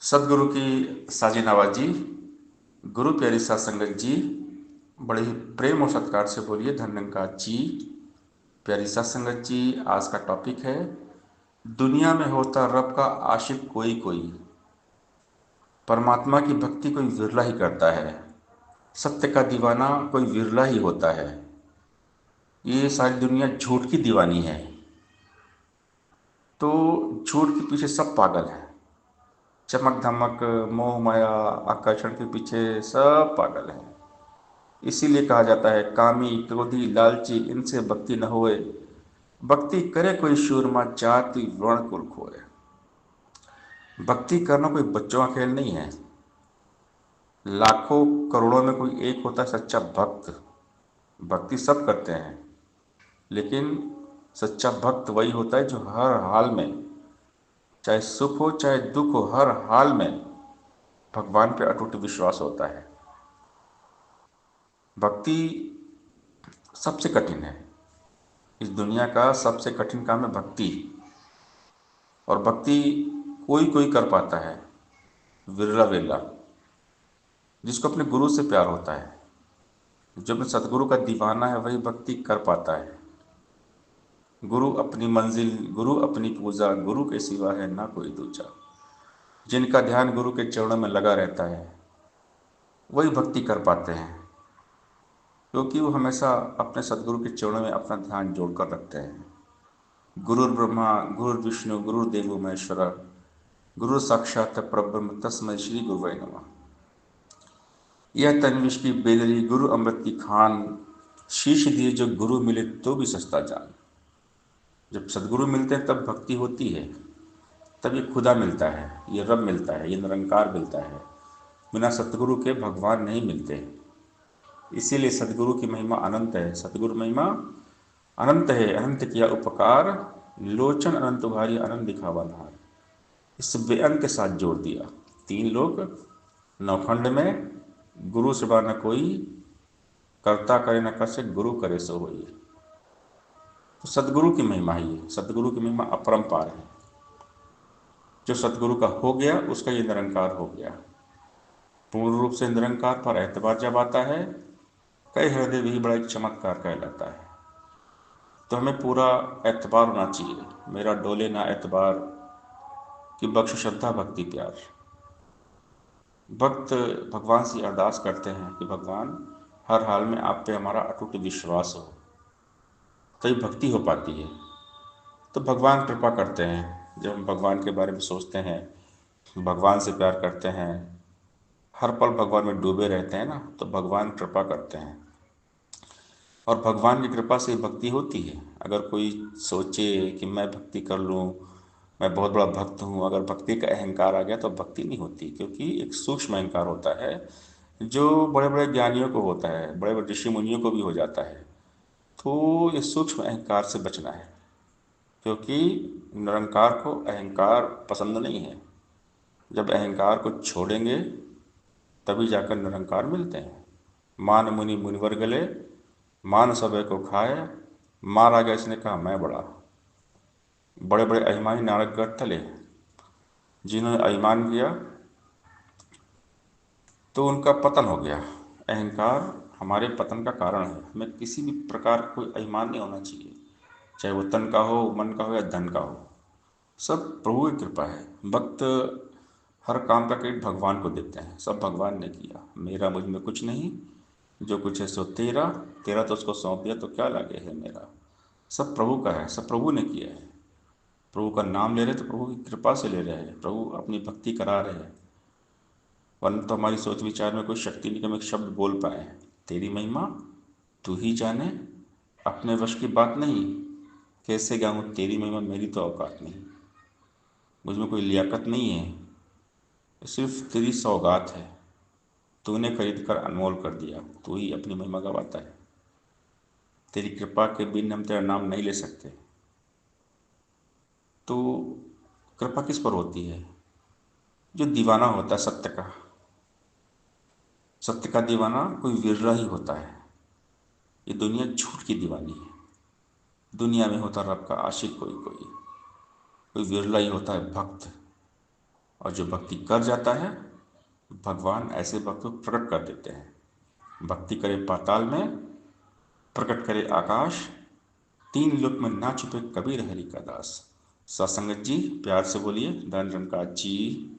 सदगुरु की साजी नवाजी। गुरु प्यारी साध संगत जी, बड़े ही प्रेम और सत्कार से बोलिए धन्यंकार जी। प्यारी साध संगत जी, आज का टॉपिक है दुनिया में होता रब का आशिक कोई कोई, परमात्मा की भक्ति कोई विरला ही करता है, सत्य का दीवाना कोई विरला ही होता है। ये सारी दुनिया झूठ की दीवानी है, तो झूठ के पीछे सब पागल है। चमक धमक, मोह माया, आकर्षण के पीछे सब पागल है। इसीलिए कहा जाता है कामी क्रोधी लालची इनसे भक्ति न होए, भक्ति करे कोई शूरमा जाति वर्ण कुल खोए। भक्ति करना कोई बच्चों का खेल नहीं है। लाखों करोड़ों में कोई एक होता है सच्चा भक्त। भक्ति सब करते हैं, लेकिन सच्चा भक्त वही होता है जो हर हाल में, चाहे सुख हो चाहे दुख हो, हर हाल में भगवान पे अटूट विश्वास होता है। भक्ति सबसे कठिन है। इस दुनिया का सबसे कठिन काम है भक्ति। और भक्ति कोई कोई कर पाता है, विरला विरला, जिसको अपने गुरु से प्यार होता है, जो अपने सतगुरु का दीवाना है, वही भक्ति कर पाता है। गुरु अपनी मंजिल, गुरु अपनी पूजा, गुरु के सिवा है ना कोई दूजा। जिनका ध्यान गुरु के चरणों में लगा रहता है, वही भक्ति कर पाते हैं, क्योंकि वो हमेशा अपने सदगुरु के चरणों में अपना ध्यान जोड़कर रखते हैं। गुरुर् ब्रह्मा गुरुर्विष्णु गुरुर्देवो महेश्वरा, गुरु साक्षात परब्रह्म तस्मै श्री गुरुवे नमः। यह तन्विश की बेदरी गुरु अमृत की खान, शीश दिए जो गुरु मिले तो भी सस्ता जान। जब सदगुरु मिलते हैं तब भक्ति होती है, तब ये खुदा मिलता है, ये रब मिलता है, ये निरंकार मिलता है। बिना सतगुरु के भगवान नहीं मिलते। इसीलिए सदगुरु की महिमा अनंत है। सतगुरु महिमा अनंत है। अनंत किया उपकार, लोचन अनंत भारी अनंत दिखावा धार। इस बेअंत के साथ जोड़ दिया। तीन लोग नौखंड में, गुरु सिवा न कोई, कर्ता करे न कसे गुरु करे सो होई। तो सदगुरु की महिमा ही है। सदगुरु की महिमा अपरंपार है। जो सतगुरु का हो गया उसका ये निरंकार हो गया। पूर्ण रूप से निरंकार पर एतबार जब आता है, कई हृदय भी बड़ा एक चमत्कार कहलाता है। तो हमें पूरा एतबार होना चाहिए। मेरा डोले ना एतबार, कि बख्श श्रद्धा भक्ति प्यार। भक्त भगवान से अरदास करते हैं कि भगवान, हर हाल में आप पे हमारा अटूट विश्वास हो, तभी भक्ति हो पाती है। तो भगवान कृपा करते हैं। जब हम भगवान के बारे में सोचते हैं, भगवान से प्यार करते हैं, हर पल भगवान में डूबे रहते हैं ना, तो भगवान कृपा करते हैं। और भगवान की कृपा से भक्ति होती है। अगर कोई सोचे कि मैं भक्ति कर लूँ, मैं बहुत बड़ा भक्त हूँ, अगर भक्ति का अहंकार आ गया तो भक्ति नहीं होती। क्योंकि एक सूक्ष्म अहंकार होता है, जो बड़े बड़े ज्ञानियों को होता है, बड़े बड़े ऋषि मुनियों को भी हो जाता है। तो ये सूक्ष्म अहंकार से बचना है, क्योंकि निरंकार को अहंकार पसंद नहीं है। जब अहंकार को छोड़ेंगे तभी जाकर निरंकार मिलते हैं। मान मुनि मुनिवर गले, मान सबे को खाए, मार आ गया इसने कहा मैं बड़ा। बड़े बड़े अभिमानी नारद गढ़ तले, जिन्होंने अभिमान किया तो उनका पतन हो गया। अहंकार हमारे पतन का कारण है। हमें किसी भी प्रकार का कोई अभिमान नहीं होना चाहिए, चाहे वो तन का हो, मन का हो या धन का हो। सब प्रभु की कृपा है। भक्त हर काम का क्रेडिट भगवान को देते हैं। सब भगवान ने किया, मेरा मुझ में कुछ नहीं, जो कुछ है सो तेरा, तेरा तो उसको सौंप दिया तो क्या लागे है मेरा। सब प्रभु का है, सब प्रभु ने किया है। प्रभु का नाम ले रहे तो प्रभु की कृपा से ले रहे हैं, प्रभु अपनी भक्ति करा रहे हैं। वरना तो हमारी सोच विचार में कोई शक्ति नहीं कि हम एक शब्द बोल पाए। तेरी महिमा तू ही जाने, अपने वश की बात नहीं, कैसे गाऊँ तेरी महिमा, मेरी तो औकात नहीं। मुझ में कोई लियाकत नहीं है, सिर्फ तेरी सौगात है। तूने खरीद कर अनमोल कर दिया, तू ही अपनी महिमा गवाता है। तेरी कृपा के बिन हम तेरा नाम नहीं ले सकते। तो कृपा किस पर होती है? जो दीवाना होता है सत्य का। सत्य का दीवाना कोई विरला ही होता है। ये दुनिया झूठ की दीवानी है। दुनिया में होता रब का आशिक कोई कोई, कोई विरला ही होता है भक्त। और जो भक्ति कर जाता है, भगवान ऐसे भक्त को प्रकट कर देते हैं। भक्ति करे पाताल में, प्रकट करे आकाश, तीन लोक में ना छुपे कबीर हरि का दास। सत्संगत जी, प्यार से बोलिए धन धन का जी।